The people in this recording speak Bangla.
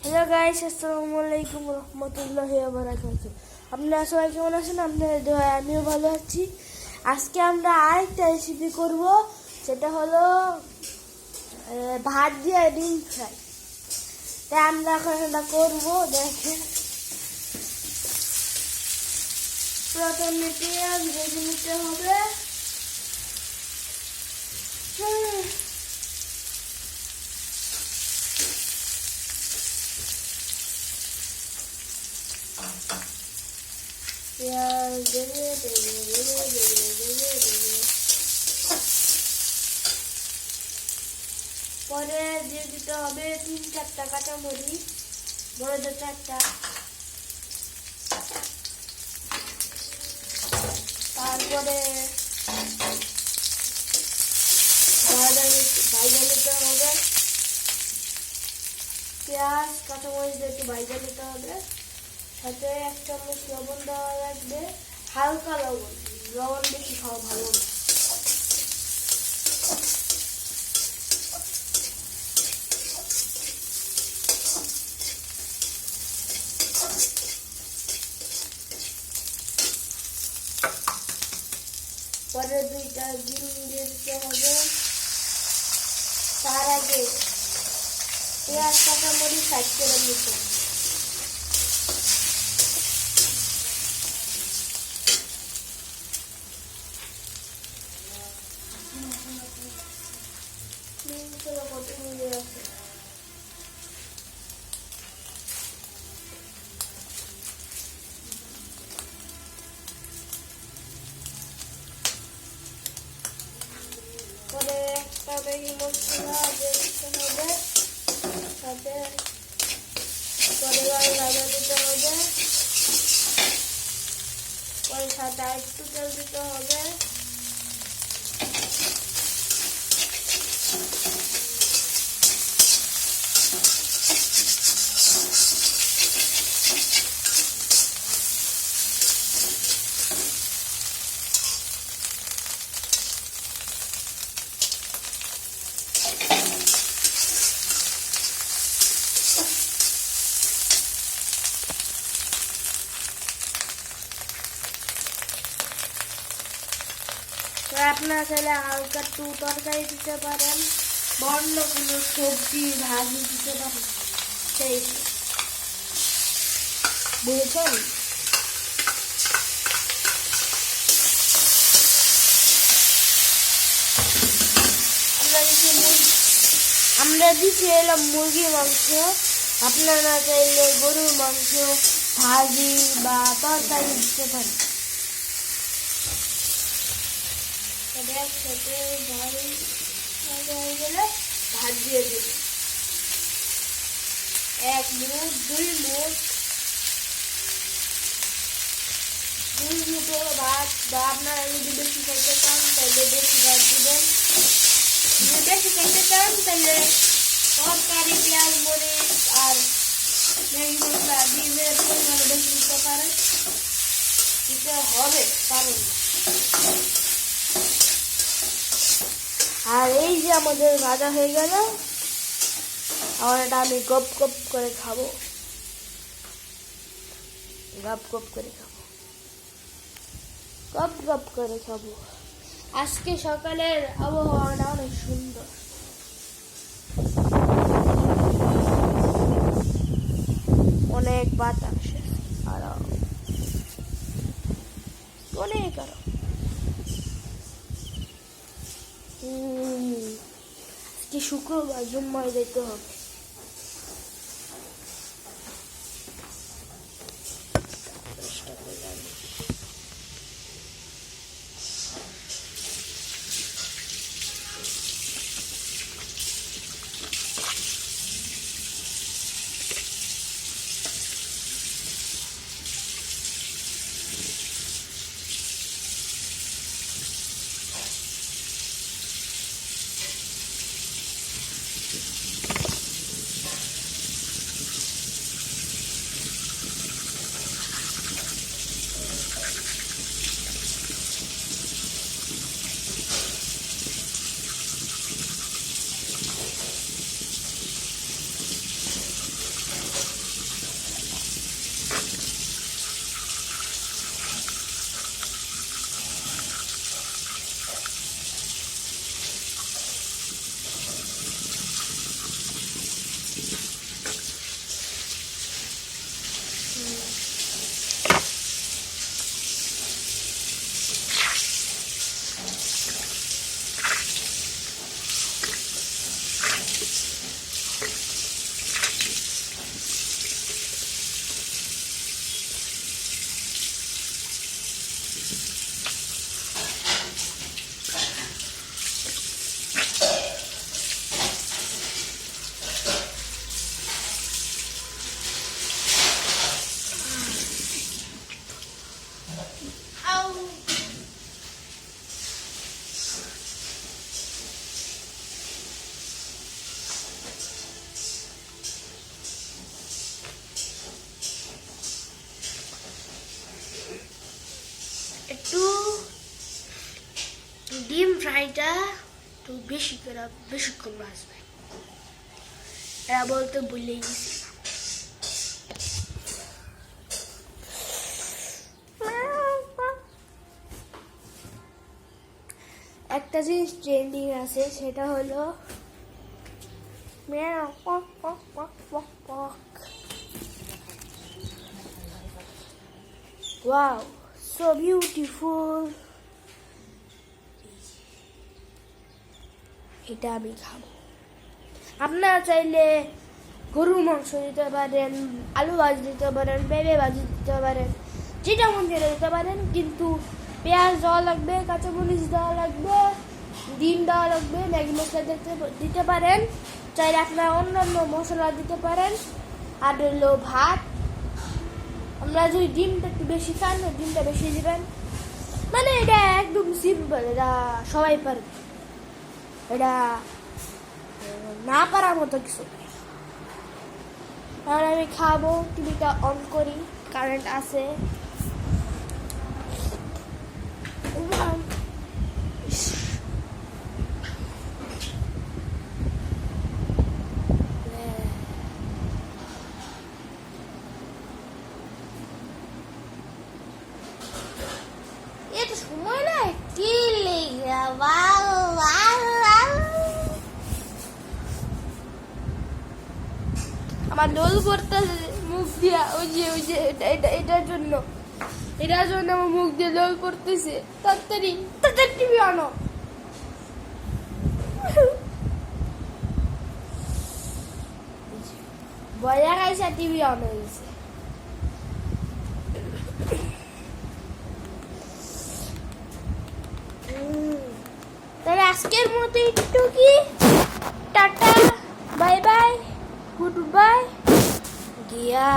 হ্যালো গাইস, আসসালামু আলাইকুম রহমতুল্লাহি ওয়া বারাকাতুহু। আপনারা সবাই কেমন আছেন? আপনাদের দোয়ায় আমিও ভালো আছি। আজকে আমরা আরেকটা রেসিপি করব, সেটা হলো ভাত দিয়ে ডিম ফ্রাই। তাই আমরা এখন এটা করবো। দেখেন, প্রথমে পেঁয়াজ ভেজে নিতে হবে। পেঁয়াজ পরে দিয়ে দিতে হবে 3-4টা কাঁচামরিচ, বড়দের 4টা। তারপরে ভাজা নিতে হবে, পেঁয়াজ কাঁচামরিচ দিয়ে একটু ভাজা নিতে হবে। সাথে 1 চামচ লবণ দেওয়া লাগবে, হালকা লবণ, লবণ বেশি খাওয়া ভালো না। পরে 2টা ডিম দিয়ে দিতে হবে। তার আগে পেঁয়াজ কাঁচামরিচ সাইড করে নিতে হবে। পরে একটা ম্যাগি মশলা দিয়ে দিতে হবে, সাথে পরে ভাজা দিতে হবে। পরে সাথে একটু তেল দিতে হবে। আপনারা চাইলে হালকা একটু তরকারি দিতে পারেন, অন্য কোনো সবজি ভাজি দিতে পারেন, সেই বুঝেছেন। আমরা দিচ্ছি এলাম মুরগির মাংস। আপনারা চাইলে গরুর মাংস ভাজি বা তরকারি দিতে পারেন। একসাথে হয়ে গেলে ভাত দিয়ে দেব, 1 মুঠ 2 মুঠো ভাত। বা আপনারা যদি বেশি খাইতে চান তাহলে বেশি ভাত দিবেন, যদি বেশি খাইতে চান তাহলে তরকারি পেঁয়াজ মরিচ আর ম্যাগি মশলা ডিমের পরিমাণে বেশি দিতে পারেন, দিতে হবে পারেন। আর এই যে আমাদের ভাজা হয়ে গেল, আর এটা আমি গপ গপ করে খাবো, গপ গপ করে খাবো, গপ গপ করে খাবো। আজকে সকালের আবহাওয়াটা অনেক সুন্দর। অনেক বাতাস, আরাম, অনেক আরাম। আজকে শুক্রবার, জুম্মায় যেতে হবে। কড়াইটা একটু বেশিক্ষণ ভাজবে। এরা বলতে ভুলেই গেছি। একটা জিনিস ট্রেন্ডিং আছে, সেটা হলো ওয়াও, সো বিউটিফুল। এটা আমি খাবো। আপনারা চাইলে গরুর মাংস দিতে পারেন, আলু ভাজি দিতে পারেন, পেঁপে ভাজি দিতে পারেন, যেটা মন চাইলে দিতে পারেন, কিন্তু পেঁয়াজ দেওয়া লাগবে, কাঁচামরিচ দেওয়া লাগবে, ডিম দেওয়া লাগবে, ম্যাগি মশলা দিতে পারেন, চাইলে আপনারা অন্যান্য মশলা দিতে পারেন। আর হলো ভাত, আমরা যদি ডিমটা একটু বেশি খান, ডিমটা বেশি দিবেন। মানে এটা একদম সিম্পল, এটা সবাই পারবে, এটা না পারার মতো কিছু। তাহলে আমি খাবো, টিভিটা অন করি, কারেন্ট আছে। এটা সময় না কি লেগে আমার লোল করতে মুখ দিয়া, ওই যে এটার জন্য আমার মুখ দিয়ে লোল করতেছে। তাড়াতাড়ি টিভি আনো। বয়া গাইছে, টিভি অন হয়ে গেছে। তাহলে আজকের মতো একটু কি tata, bye bye, good bye, গিয়া।